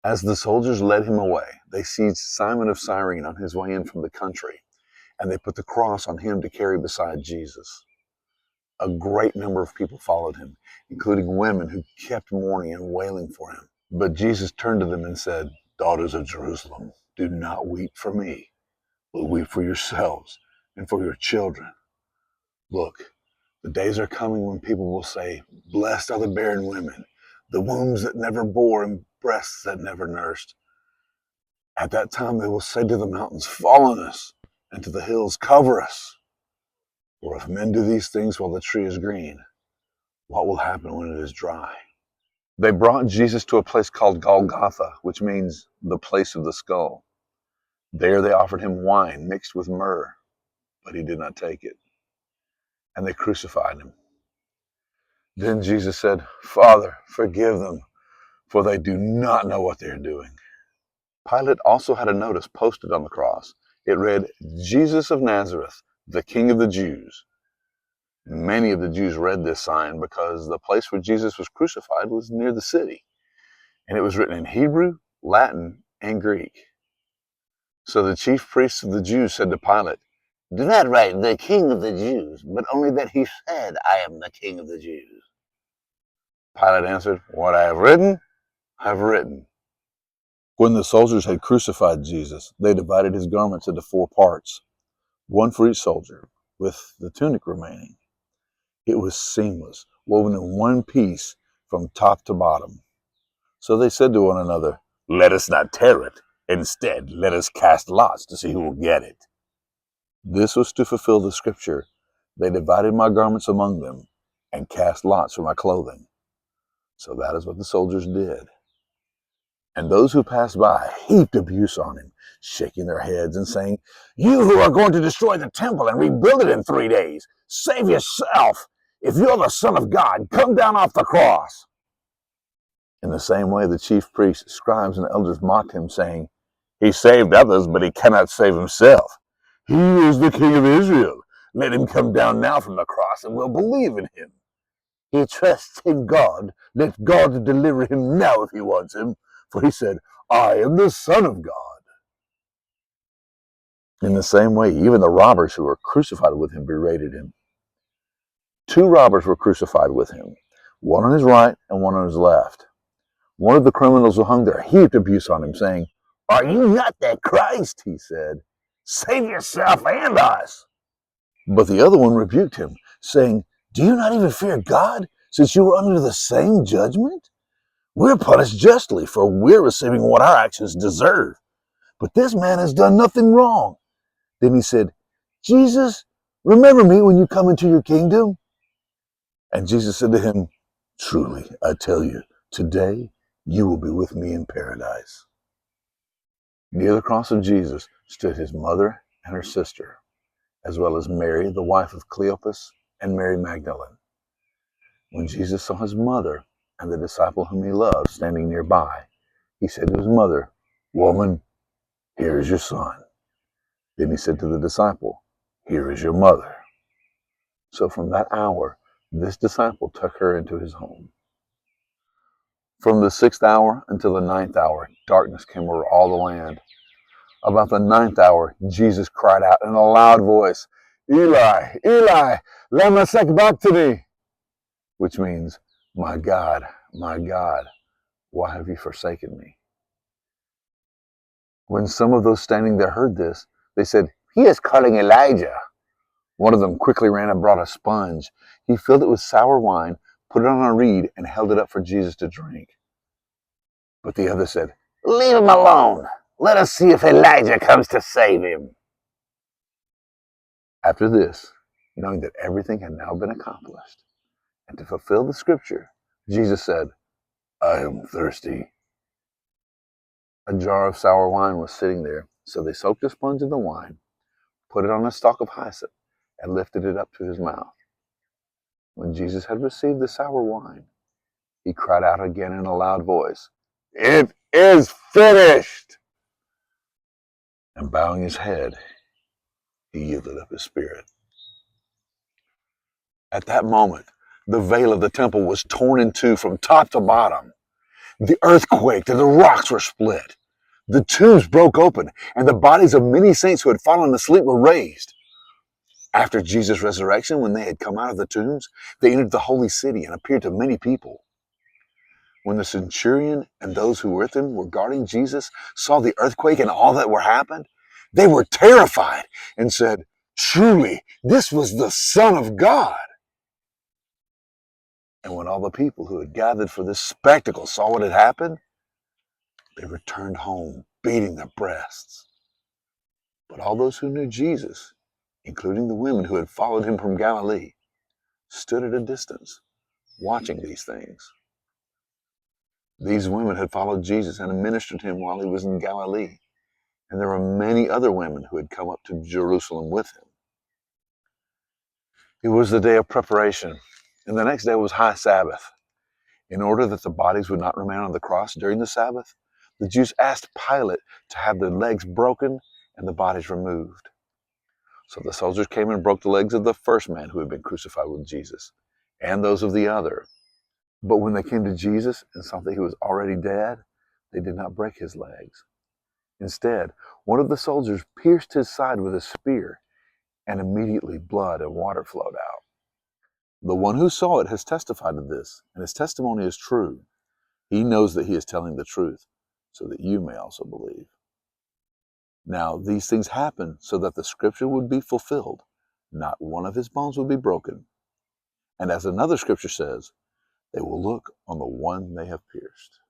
As the soldiers led him away, they seized Simon of Cyrene on his way in from the country, and they put the cross on him to carry beside Jesus. A great number of people followed him, including women who kept mourning and wailing for him. But Jesus turned to them and said, "Daughters of Jerusalem, do not weep for me, but weep for yourselves and for your children. Look, the days are coming when people will say, 'Blessed are the barren women, the wombs that never bore and breasts that never nursed.' At that time they will say to the mountains, 'Fall on us,' and to the hills, 'Cover us.' For if men do these things while the tree is green, what will happen when it is dry?" They brought Jesus to a place called Golgotha, which means the place of the skull. There they offered him wine mixed with myrrh, but he did not take it. And they crucified him. Then Jesus said, "Father, forgive them, for they do not know what they are doing." Pilate also had a notice posted on the cross. It read, "Jesus of Nazareth, the King of the Jews." Many of the Jews read this sign because the place where Jesus was crucified was near the city, and it was written in Hebrew, Latin, and Greek. So the chief priests of the Jews said to Pilate, "Do not write 'the King of the Jews,' but only that he said, 'I am the King of the Jews.'" Pilate answered, "What I have written, I have written." When the soldiers had crucified Jesus, they divided his garments into 4 parts, one for each soldier, with the tunic remaining. It was seamless, woven in one piece from top to bottom. So they said to one another, "Let us not tear it. Instead, let us cast lots to see who will get it." This was to fulfill the scripture, "They divided my garments among them and cast lots for my clothing." So that is what the soldiers did. And those who passed by heaped abuse on him, shaking their heads and saying, "You who are going to destroy the temple and rebuild it in 3 days, save yourself. If you're the Son of God, come down off the cross." In the same way, the chief priests, scribes, and elders mocked him, saying, "He saved others, but he cannot save himself. He is the King of Israel. Let him come down now from the cross, and we'll believe in him. He trusts in God. Let God deliver him now if he wants him. For he said, 'I am the Son of God.'" In the same way, even the robbers who were crucified with him berated him. 2 robbers were crucified with him, one on his right and one on his left. One of the criminals who hung there heaped abuse on him, saying, "Are you not the Christ?" he said. "Save yourself and us." But the other one rebuked him, saying, "Do you not even fear God, since you are under the same judgment? We're punished justly, for we're receiving what our actions deserve. But this man has done nothing wrong." Then he said, "Jesus, remember me when you come into your kingdom." And Jesus said to him, "Truly, I tell you, today you will be with me in paradise." Near the cross of Jesus stood his mother and her sister, as well as Mary, the wife of Cleopas, and Mary Magdalene. When Jesus saw his mother and the disciple whom he loved standing nearby, he said to his mother, "Woman, here is your son." Then he said to the disciple, "Here is your mother." So from that hour, this disciple took her into his home. From the 6th hour until the 9th hour, darkness came over all the land. About the 9th hour, Jesus cried out in a loud voice, "Eli, Eli, lama sabachthani," which means, my God, why have you forsaken me?" When some of those standing there heard this, they said, "He is calling Elijah." One of them quickly ran and brought a sponge. He filled it with sour wine, put it on a reed, and held it up for Jesus to drink. But the other said, "Leave him alone. Let us see if Elijah comes to save him." After this, knowing that everything had now been accomplished, and to fulfill the scripture, Jesus said, "I am thirsty." A jar of sour wine was sitting there, so they soaked a sponge in the wine, put it on a stalk of hyssop, and lifted it up to his mouth. When Jesus had received the sour wine, he cried out again in a loud voice, "It is finished!" And bowing his head, he yielded up his spirit. At that moment, the veil of the temple was torn in two from top to bottom. The earth quaked and the rocks were split. The tombs broke open, and the bodies of many saints who had fallen asleep were raised. After Jesus' resurrection, when they had come out of the tombs, they entered the holy city and appeared to many people. When the centurion and those who were with him were guarding Jesus saw the earthquake and all that were happened, they were terrified and said, "Truly, this was the Son of God." And when all the people who had gathered for this spectacle saw what had happened, they returned home, beating their breasts. But all those who knew Jesus, including the women who had followed him from Galilee, stood at a distance, watching these things. These women had followed Jesus and ministered to him while he was in Galilee, and there were many other women who had come up to Jerusalem with him. It was the day of preparation, and the next day was high Sabbath. In order that the bodies would not remain on the cross during the Sabbath, the Jews asked Pilate to have the legs broken and the bodies removed. So the soldiers came and broke the legs of the first man who had been crucified with Jesus, and those of the other. But when they came to Jesus and saw that he was already dead, they did not break his legs. Instead, one of the soldiers pierced his side with a spear, and immediately blood and water flowed out. The one who saw it has testified to this, and his testimony is true. He knows that he is telling the truth, so that you may also believe. Now these things happened so that the scripture would be fulfilled. Not one of his bones would be broken. And as another scripture says, they will look on the one they have pierced.